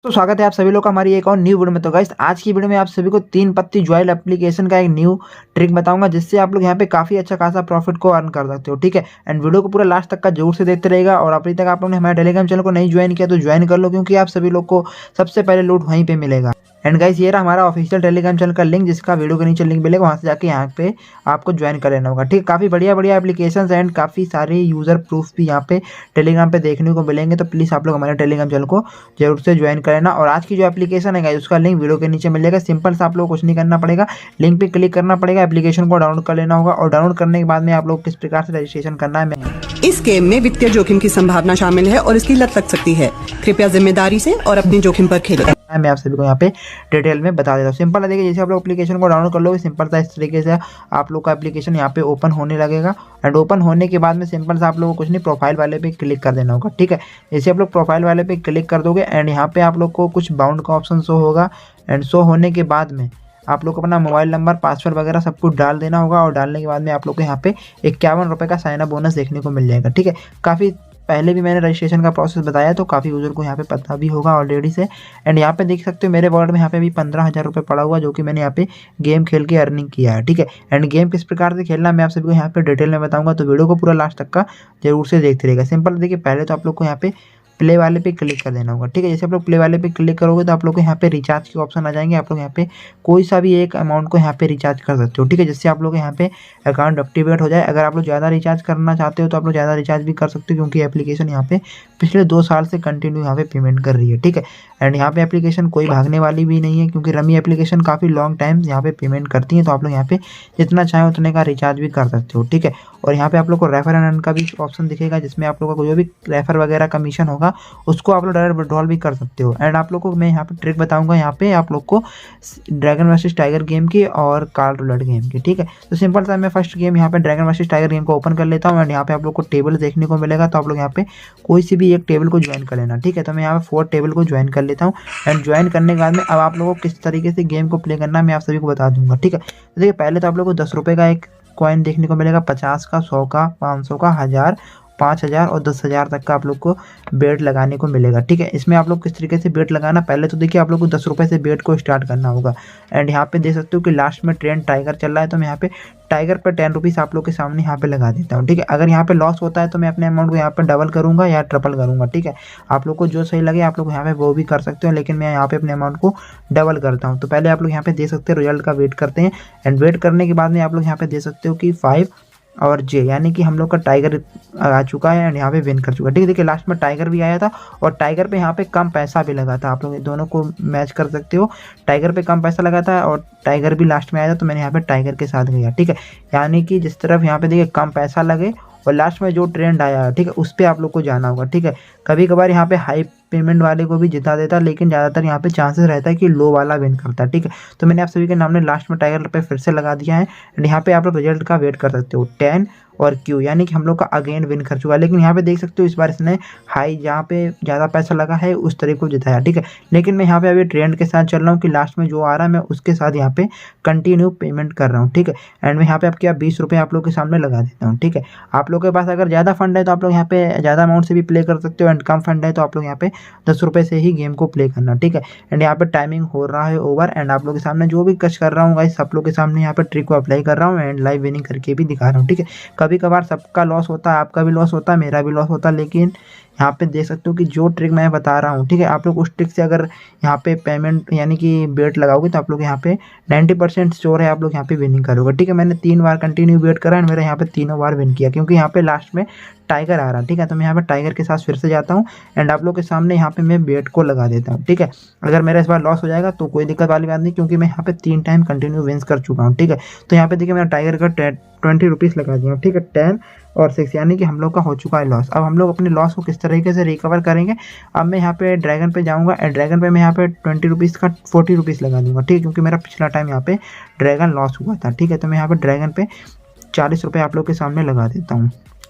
तो स्वागत है आप सभी लोग का हमारी एक और न्यू वीडियो में। तो गाइस आज की वीडियो में आप सभी को 3 पत्ती ज्वाइल एप्लीकेशन का एक न्यू ट्रिक बताऊंगा जिससे आप लोग यहाँ पे काफी अच्छा खासा प्रॉफिट को अर्न कर सकते हो। ठीक है, एंड वीडियो को पूरा लास्ट तक का जरूर से देखते रहेगा। और अभी तक आप लोगों ने हमारे टेलीग्राम चैनल को नहीं ज्वाइन किया तो ज्वाइन कर लो, क्योंकि आप सभी लोग को सबसे पहले लूट वहीं पे मिलेगा। एंड गाइस ये रहा हमारा ऑफिशियल टेलीग्राम चैनल का लिंक, जिसका वीडियो के नीचे लिंक मिलेगा, वहां से जाके यहाँ पे आपको ज्वाइन कर लेना होगा। ठीक है, काफी बढ़िया बढ़िया एप्लीकेशंस एंड काफी सारे यूजर प्रूफ भी यहाँ पे टेलीग्राम पे देखने को मिलेंगे। तो प्लीज आप लोग हमारे टेलीग्राम चैनल को जरूर से ज्वाइन कर लेना। और आज की जो एप्लीकेशन है गाइस उसका लिंक वीडियो के नीचे मिलेगा। सिंपल सा आप लोग कुछ नहीं करना पड़ेगा, लिंक पे क्लिक करना पड़ेगा, एप्लीकेशन को डाउनलोड कर लेना होगा। और डाउनलोड करने के बाद में आप लोग किस प्रकार से रजिस्ट्रेशन करना है, इस गेम में वित्तीय जोखिम की संभावना शामिल है और इसकी लत लग सकती है। कृपया जिम्मेदारी से और अपनी जोखिम पर खेलें। मैं आप सभी को यहाँ पे डिटेल में बता देता हूँ। सिंपल है, देखिए जैसे आप लोग एप्लीकेशन को डाउनलोड कर लोगे, सिंपल सा इस तरीके से आप लोग का एप्लीकेशन यहाँ पे ओपन होने लगेगा। एंड ओपन होने के बाद में सिंपल सा आप लोगों को कुछ नहीं, प्रोफाइल वाले पे क्लिक कर देना होगा। ठीक है, जैसे आप लोग प्रोफाइल वाले पे क्लिक कर दोगे एंड यहाँ पे आप लोग को कुछ बाउंड का ऑप्शन शो होगा। एंड शो होने के बाद में आप लोग को अपना मोबाइल नंबर, पासवर्ड वगैरह सब कुछ डाल देना होगा। और डालने के बाद में आप लोग को यहाँ पे 51 रुपये का साइन अप बोनस देखने को मिल जाएगा। ठीक है, काफ़ी पहले भी मैंने रजिस्ट्रेशन का प्रोसेस बताया, तो काफ़ी यूजर को यहाँ पे पता भी होगा ऑलरेडी से। एंड यहाँ पे देख सकते हो मेरे वॉलेट में यहाँ पे भी 15,000 रुपये पड़ा हुआ, जो कि मैंने यहाँ पे गेम खेल के अर्निंग किया है। ठीक है, एंड गेम किस प्रकार से खेलना मैं आप सभी को यहाँ पे डिटेल में बताऊंगा, तो वीडियो को पूरा लास्ट तक का जरूर से देखते रहेगा। सिंपल देखिए, पहले तो आप लोग को यहाँ पे प्ले वाले पे क्लिक कर देना होगा। ठीक है, जैसे आप लोग प्ले वाले पे क्लिक करोगे तो आप लोग को यहाँ पे रिचार्ज के ऑप्शन आ जाएंगे। आप लोग यहाँ पे कोई सा भी एक अमाउंट को यहाँ पे रिचार्ज कर सकते हो। ठीक है, जिससे आप लोग यहाँ पे अकाउंट एक्टिवेट हो जाए। अगर आप लोग ज़्यादा रिचार्ज करना चाहते हो तो आप लोग ज़्यादा रिचार्ज भी कर सकते हो, क्योंकि एप्लीकेशन यहाँ पे पिछले 2 साल से कंटिन्यू यहाँ पे पेमेंट कर रही है। ठीक है, एंड यहाँ पे एप्लीकेशन कोई भागने वाली भी नहीं है, क्योंकि रमी एप्लीकेशन काफ़ी लॉन्ग टाइम यहाँ पे पेमेंट करती है। तो आप लोग यहाँ पे जितना चाहें उतने का रिचार्ज भी कर सकते हो। ठीक है, और यहाँ पे आप लोग को रेफर एंड अर्न का भी ऑप्शन दिखेगा, जिसमें आप लोग का जो भी रेफर वगैरह कमीशन होगा उसको आप लोग डायरेक्ट विड्रॉल भी कर सकते हो। एंड आप लोग को मैं यहाँ पे ट्रिक बताऊंगा, यहाँ पे आप लोग को ड्रैगन वर्सेस टाइगर गेम की और कार्ड रूलेट गेम की। ठीक है, तो सिंपल सा मैं फर्स्ट गेम यहाँ पे ड्रैगन वर्सेस टाइगर गेम को ओपन कर लेता हूँ। एंड यहाँ पे आप लोग को टेबल देखने को मिलेगा, तो आप लोग यहाँ पे कोई सी भी एक टेबल को ज्वाइन कर लेना। ठीक है, तो मैं यहाँ पे 4 टेबल को ज्वाइन कर लेता हूँ। एंड ज्वाइन करने के बाद में अब आप लोगों को किस तरीके से गेम को प्ले करना है मैं आप सभी को बता दूंगा। ठीक है, तो देखिए पहले तो आप लोग को 10 रुपये का एक कॉइन देखने को मिलेगा, 50 का, 100 का, 500 का, 1000, 5000 और 10,000 तक का आप लोग को बेट लगाने को मिलेगा। ठीक है, इसमें आप लोग किस तरीके से बेट लगाना, पहले तो देखिए आप लोग को 10 रुपये से बेट को स्टार्ट करना होगा। एंड यहाँ पे देख सकते हो कि लास्ट में ट्रेंड टाइगर चल रहा है, तो मैं यहाँ पे टाइगर पर 10 रुपीज़ आप लोग के सामने यहाँ पे लगा देता हूँ। ठीक है, अगर यहाँ पे लॉस होता है तो मैं अपने अमाउंट को यहाँ पे डबल करूँगा या ट्रिपल करूँगा। ठीक है, आप लोग को जो सही लगे आप लोग यहाँ पे वो भी कर सकते हो, लेकिन मैं यहाँ पे अपने अमाउंट को डबल करता हूँ। तो पहले आप लोग यहाँ पे दे सकते हो, रिजल्ट का वेट करते हैं। एंड वेट करने के बाद में आप लोग यहाँ पे दे सकते हो कि 5 और जे, यानी कि हम लोग का टाइगर आ चुका है एंड यहाँ पे विन कर चुका है। ठीक है, देखिए लास्ट में टाइगर भी आया था और टाइगर पे यहाँ पे कम पैसा भी लगा था। आप लोग दोनों को मैच कर सकते हो, टाइगर पे कम पैसा लगा था और टाइगर भी लास्ट में आया था, तो मैंने यहाँ पे टाइगर के साथ गया। ठीक है, यानी कि जिस तरफ यहाँ पे देखिए कम पैसा लगे और लास्ट में जो ट्रेंड आया, ठीक है, उस पर आप लोग को जाना होगा। ठीक है, कभी कभार यहाँ पे हाई पेमेंट वाले को भी जिता देता, लेकिन ज़्यादातर यहाँ पे चांसेस रहता है कि लो वाला विन करता है। ठीक है, तो मैंने आप सभी के सामने लास्ट में टाइगर पे फिर से लगा दिया है। एंड यहाँ पे आप लोग रिजल्ट का वेट कर सकते हो, 10 और क्यू, यानी कि हम लोग का अगेन विन कर चुका है। लेकिन यहाँ पे देख सकते हो इस बार इसने हाई जहाँ पे ज़्यादा पैसा लगा है उस तरीके को जिताया। ठीक है, लेकिन मैं यहाँ पे अभी ट्रेंड के साथ चल रहा हूँ कि लास्ट में जो आ रहा है मैं उसके साथ यहाँ पे कंटिन्यू पेमेंट कर रहा हूँ। ठीक है, एंड मैं यहाँ पे आपके 20 रुपये आप लोग के सामने लगा देता हूँ। ठीक है, आप लोग के पास अगर ज़्यादा फंड है तो आप लोग यहाँ पे ज़्यादा अमाउंट से भी प्ले कर सकते हो, एंड कम फंड है तो आप लोग यहाँ पे 10 रुपये से ही गेम को प्ले करना। ठीक है, एंड यहाँ पे टाइमिंग हो रहा है ओवर। एंड आप लोग के सामने जो भी कच कर रहा हूँ गाइस, सब लोग के सामने यहाँ पे ट्रिक को अप्लाई कर रहा हूँ एंड लाइव विनिंग करके भी दिखा रहा हूँ। ठीक है, कभी कभार सबका लॉस होता है, आपका भी लॉस होता है, मेरा भी लॉस होता है, लेकिन यहाँ पे देख सकते हो कि जो ट्रिक मैं बता रहा हूँ, ठीक है, आप लोग उस ट्रिक से अगर यहाँ पे पेमेंट यानी कि बेट लगाओगे तो आप लोग यहाँ पे 90% श्योर है आप लोग यहाँ पे विनिंग करोगे। ठीक है, मैंने 3 बार कंटिन्यू बेट करा एंड मेरा यहाँ पे तीनों बार विन किया, क्योंकि यहाँ पे लास्ट में टाइगर आ रहा है। ठीक है, तो मैं यहाँ पे टाइगर के साथ फिर से जाता हूँ एंड आप लोग के सामने यहाँ पे मैं बेट को लगा देता हूँ। ठीक है, अगर मेरा इस बार लॉस हो जाएगा तो कोई दिक्कत वाली बात नहीं, क्योंकि मैं यहाँ पे 3 टाइम कंटिन्यू विन्स कर चुका हूँ। ठीक है, तो यहाँ पे देखिए मेरा टाइगर का 20 रुपीज़ लगा दिया। ठीक है, 10 और 6, यानी कि हम लोग का हो चुका है लॉस। अब हम लोग अपने लॉस को किस तरीके से रिकवर करेंगे, अब मैं यहाँ पे ड्रैगन पे जाऊँगा एंड ड्रैगन पे मैं यहाँ पे 20 रुपीज़ का 40 रुपीज़ लगा दूँगा। ठीक है, क्योंकि मेरा पिछला टाइम यहाँ पे ड्रैगन लॉस हुआ था। ठीक है, तो मैं यहाँ पे ड्रैगन पे 40 रुपये आप लोग के सामने लगा देता हूँ।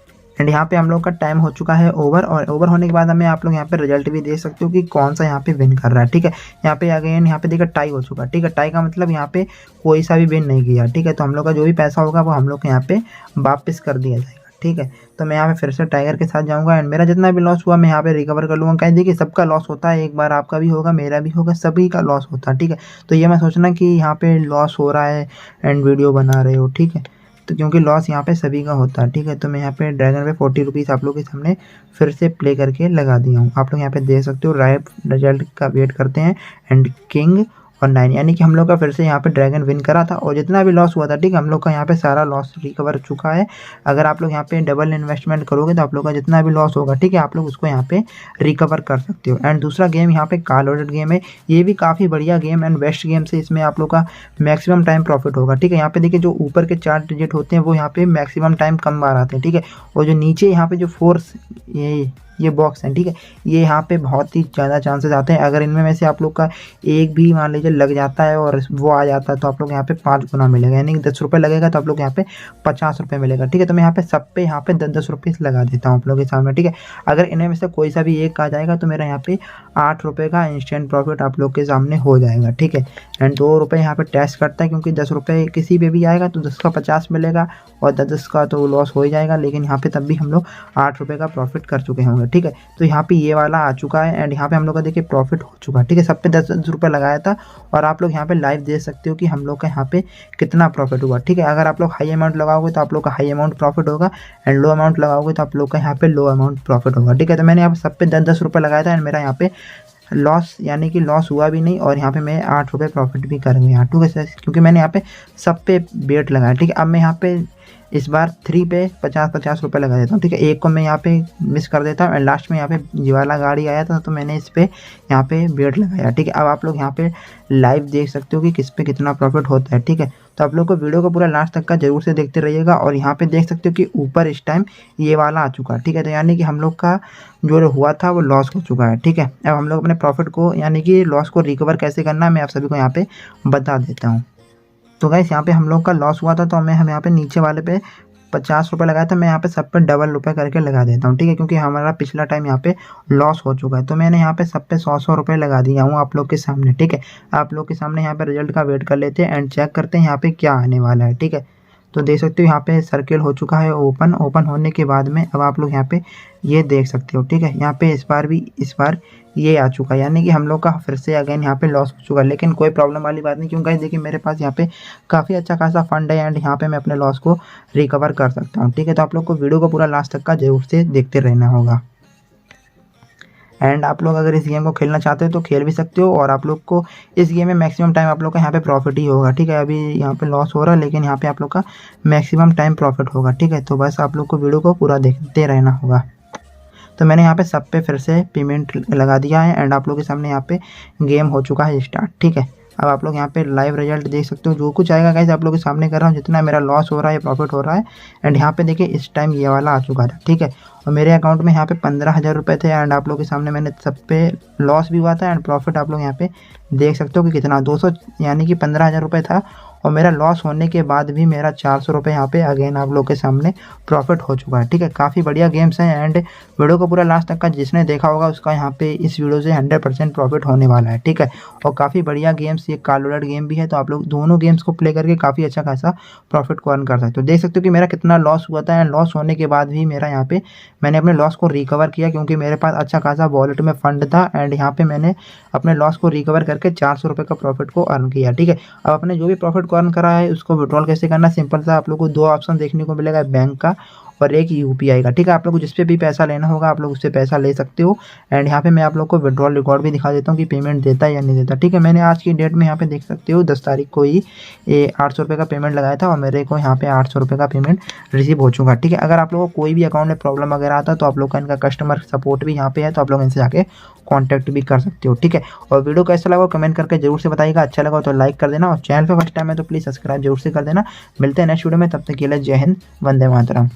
एंड यहाँ पे हम लोग का टाइम हो चुका है ओवर, और ओवर होने के बाद हमें आप लोग यहाँ पे रिजल्ट भी देख सकते हो कि कौन सा यहाँ पे विन कर रहा है। ठीक है, यहाँ पे अगेन यहाँ पे देखिए टाई हो चुका है। ठीक है, टाई का मतलब यहाँ पे कोई सा भी विन नहीं किया। ठीक है, तो हम लोग का जो भी पैसा होगा वो हम लोग को यहाँ पे वापस कर दिया जाएगा। ठीक है। तो मैं यहाँ पे फिर से टाइगर के साथ जाऊँगा एंड मेरा जितना भी लॉस हुआ मैं यहाँ पे रिकवर कर लूँगा। गाइस देखिए सबका लॉस होता है, एक बार आपका भी होगा, मेरा भी होगा, सभी का लॉस होता है, ठीक है। तो ये मैं सोचना कि यहाँ पे लॉस हो रहा है एंड वीडियो बना रहे हो, ठीक है। तो क्योंकि लॉस यहाँ पे सभी का होता है, ठीक है। तो मैं यहाँ पे ड्रैगन पे 40 रुपीज़ आप लोग के सामने फिर से प्ले करके लगा दिया हूँ। आप लोग यहाँ पे देख सकते हो राइट रिजल्ट का वेट करते हैं एंड किंग और 9 यानी कि हम लोग का फिर से यहाँ पे ड्रैगन विन करा था और जितना भी लॉस हुआ था, ठीक है, हम लोग का यहाँ पे सारा लॉस रिकवर हो चुका है। अगर आप लोग यहाँ पे डबल इन्वेस्टमेंट करोगे तो आप लोग का जितना भी लॉस होगा, ठीक है, आप लोग उसको यहाँ पे रिकवर कर सकते हो। एंड दूसरा गेम यहाँ पे कार्लोडेड गेम है, ये भी काफ़ी बढ़िया गेम एंड बेस्ट गेम से इसमें आप लोग का मैक्सिमम टाइम प्रॉफिट होगा, ठीक है। यहाँ पे देखिए जो ऊपर के 4 डिजिट होते हैं वो यहाँ पे मैक्सिमम टाइम कम बार आते हैं, ठीक है। और जो नीचे यहाँ पे जो फोर्स ये बॉक्स है, ठीक है, ये यहाँ पे बहुत ही ज़्यादा चांसेस आते हैं। अगर इनमें में से आप लोग का एक भी मान लीजिए लग जाता है और वो आ जाता है तो आप लोग यहाँ पे 5 गुना मिलेगा, यानी कि 10 रुपये लगेगा तो आप लोग यहाँ पे 50 रुपये मिलेगा, ठीक है। तो मैं यहाँ पे सब पे यहाँ पे 10-10 रुपये लगा देता हूँ आप लोगों के सामने, ठीक है। अगर इनमें से कोई सा भी एक आ जाएगा तो मेरा यहाँ पे 8 रुपये का इंस्टेंट प्रॉफिट आप लोग के सामने हो जाएगा, ठीक है। एंड 2 रुपये यहाँ पे टैक्स कटता है क्योंकि 10 रुपये किसी पे भी आएगा तो 10 का 50 मिलेगा और 10 का तो लॉस हो ही जाएगा, लेकिन यहाँ पे तब भी हम लोग 8 रुपये का प्रॉफिट कर चुके होंगे, ठीक है। तो यहाँ पे ये वाला आ चुका है एंड यहाँ पे हम लोग का देखिए प्रॉफिट हो चुका है, ठीक है। सब पे 10-10 रुपये लगाया था और आप लोग यहाँ पे लाइव देख सकते हो कि हम लोग का यहाँ पे कितना प्रॉफिट हुआ, ठीक है। अगर आप लोग हाई अमाउंट लगाओगे तो आप लोग का हाई अमाउंट प्रॉफिट होगा एंड लो अमाउंट लगाओगे तो आप लोग का यहाँ पे लो अमाउंट प्रॉफिट होगा, ठीक है। तो मैंने यहाँ पे सब पे 10-10 रुपये लगाया था एंड मेरा यहाँ पे लॉस यानी कि लॉस हुआ भी नहीं और यहाँ पे मैं 8 रुपये प्रॉफिट भी करूँगा यहाँ, ठीक है, क्योंकि मैंने यहाँ पे सब पे बेट लगाया, ठीक है। अब मैं यहाँ पे इस बार 3 पे 50-50 रुपये लगा देता हूँ, ठीक है। एक को मैं यहाँ पे मिस कर देता हूँ एंड लास्ट में यहाँ पे ये वाला गाड़ी आया था तो मैंने इस पे यहाँ पे बेट लगाया, ठीक है। अब आप लोग यहाँ पे लाइव देख सकते हो कि किस पे कितना प्रॉफिट होता है, ठीक है। तो आप लोग को वीडियो को पूरा लास्ट तक का जरूर से देखते रहिएगा और यहाँ पे देख सकते हो कि ऊपर इस टाइम ये वाला आ चुका है, ठीक है। तो यानी कि हम लोग का जो हुआ था वो लॉस हो चुका है, ठीक है। अब हम लोग अपने प्रॉफिट को यानी कि लॉस को रिकवर कैसे करना है मैं आप सभी को यहाँ पे बता देता हूँ। तो गाइस यहाँ पे हम लोग का लॉस हुआ था तो हम यहाँ पे नीचे वाले पे 50 रुपये लगाया था, मैं यहाँ पे सब पे डबल रुपये करके लगा देता हूँ, ठीक है, क्योंकि हमारा पिछला टाइम यहाँ पे लॉस हो चुका है। तो मैंने यहाँ पे सब पे 100-100 रुपये लगा दिया हूँ आप लोग के सामने, ठीक है। आप लोग के सामने यहाँ पे रिजल्ट का वेट कर लेते हैं एंड चेक करते हैं यहाँ पे क्या आने वाला है, ठीक है। तो देख सकते हो यहाँ पे सर्किल हो चुका है ओपन होने के बाद में अब आप लोग यहाँ पे ये देख सकते हो, ठीक है। यहाँ पे इस बार ये आ चुका है, यानी कि हम लोग का फिर से अगेन यहाँ पे लॉस हो चुका है, लेकिन कोई प्रॉब्लम वाली बात नहीं, क्योंकि देखिए मेरे पास यहाँ पे काफ़ी अच्छा खासा फंड है एंड यहाँ पे मैं अपने लॉस को रिकवर कर सकता हूँ, ठीक है। तो आप लोग को वीडियो को पूरा लास्ट तक का जरूर से देखते रहना होगा एंड आप लोग अगर इस गेम को खेलना चाहते हो तो खेल भी सकते हो और आप लोग को इस गेम में मैक्सिमम टाइम आप लोग का यहाँ पे प्रॉफिट ही होगा, ठीक है। अभी यहाँ पे लॉस हो रहा है लेकिन यहाँ पे आप लोग का मैक्सिमम टाइम प्रॉफिट होगा, ठीक है। तो बस आप लोग को वीडियो को पूरा देखते रहना होगा। तो मैंने यहाँ पे सब पे फिर से पेमेंट लगा दिया है एंड आप लोग के सामने यहाँ पे गेम हो चुका है स्टार्ट, ठीक है। अब आप लोग यहाँ पे लाइव रिजल्ट देख सकते हो, जो कुछ आएगा गाइस आप लोग के सामने कर रहा हूँ, जितना मेरा लॉस हो रहा है प्रॉफिट हो रहा है एंड यहाँ पे देखिए इस टाइम ये वाला आ चुका था, ठीक है। और मेरे अकाउंट में यहाँ पे 15,000 रुपये थे एंड आप लोग के सामने मैंने सब पे लॉस भी हुआ था एंड प्रॉफिट आप लोग यहाँ पे देख सकते हो कि कितना 200 यानी कि 15,000 रुपये था और मेरा लॉस होने के बाद भी मेरा 400 रुपये यहाँ पे अगेन आप लोग के सामने प्रॉफिट हो चुका है, ठीक है। काफ़ी बढ़िया गेम्स हैं एंड वीडियो को पूरा लास्ट तक का जिसने देखा होगा उसका यहाँ पे इस वीडियो से 100% प्रॉफिट होने वाला है, ठीक है। और काफ़ी बढ़िया गेम्स, ये कार्लोडेड गेम भी है, तो आप लोग दोनों गेम्स को प्ले करके काफ़ी अच्छा खासा प्रॉफिट को अर्न कर सकते हो। देख सकते हो कि मेरा कितना लॉस हुआ था एंड लॉस होने के बाद भी मेरा यहाँ पे मैंने अपने लॉस को रिकवर किया क्योंकि मेरे पास अच्छा खासा वॉलेट में फंड था एंड यहाँ पे मैंने अपने लॉस को रिकवर करके 400 रुपये का प्रॉफिट को अर्न किया, ठीक है। अब अपने जो भी प्रॉफिट को अर्न करा है उसको विड्रॉल कैसे करना, सिंपल सा आप लोग को 2 ऑप्शन देखने को मिलेगा, बैंक का और एक यूपीआई का, ठीक है। आप लोग को जिस पे भी पैसा लेना होगा आप लोग उससे पैसा ले सकते हो एंड यहाँ पे मैं आप लोग को विड्रॉल रिकॉर्ड भी दिखा देता हूँ कि पेमेंट देता है या नहीं देता, ठीक है। मैंने आज की डेट में यहाँ पे देख सकते हो 10 तारीख को ही 800 रुपये का पेमेंट लगाया था और मेरे को यहाँ पे 800 रुपये का पेमेंट रिसीव हो चुका है, ठीक है। अगर आप लोगों को कोई भी अकाउंट में प्रॉब्लम वगैरह आता है तो आप लोग का इनका कस्टमर सपोर्ट भी यहाँ पे है, तो आप लोग इनसे जाके कॉन्टैक्ट भी कर सकते हो, ठीक है। और वीडियो कैसा लगा कमेंट करके जरूर से बताइएगा, अच्छा लगा तो लाइक कर देना और चैनल पर फर्स्ट टाइम है तो प्लीज़ सब्सक्राइब जरूर से कर देना। मिलते हैं नेक्स्ट वीडियो में, तब तक के लिए जय हिंद, वंदे मातरम।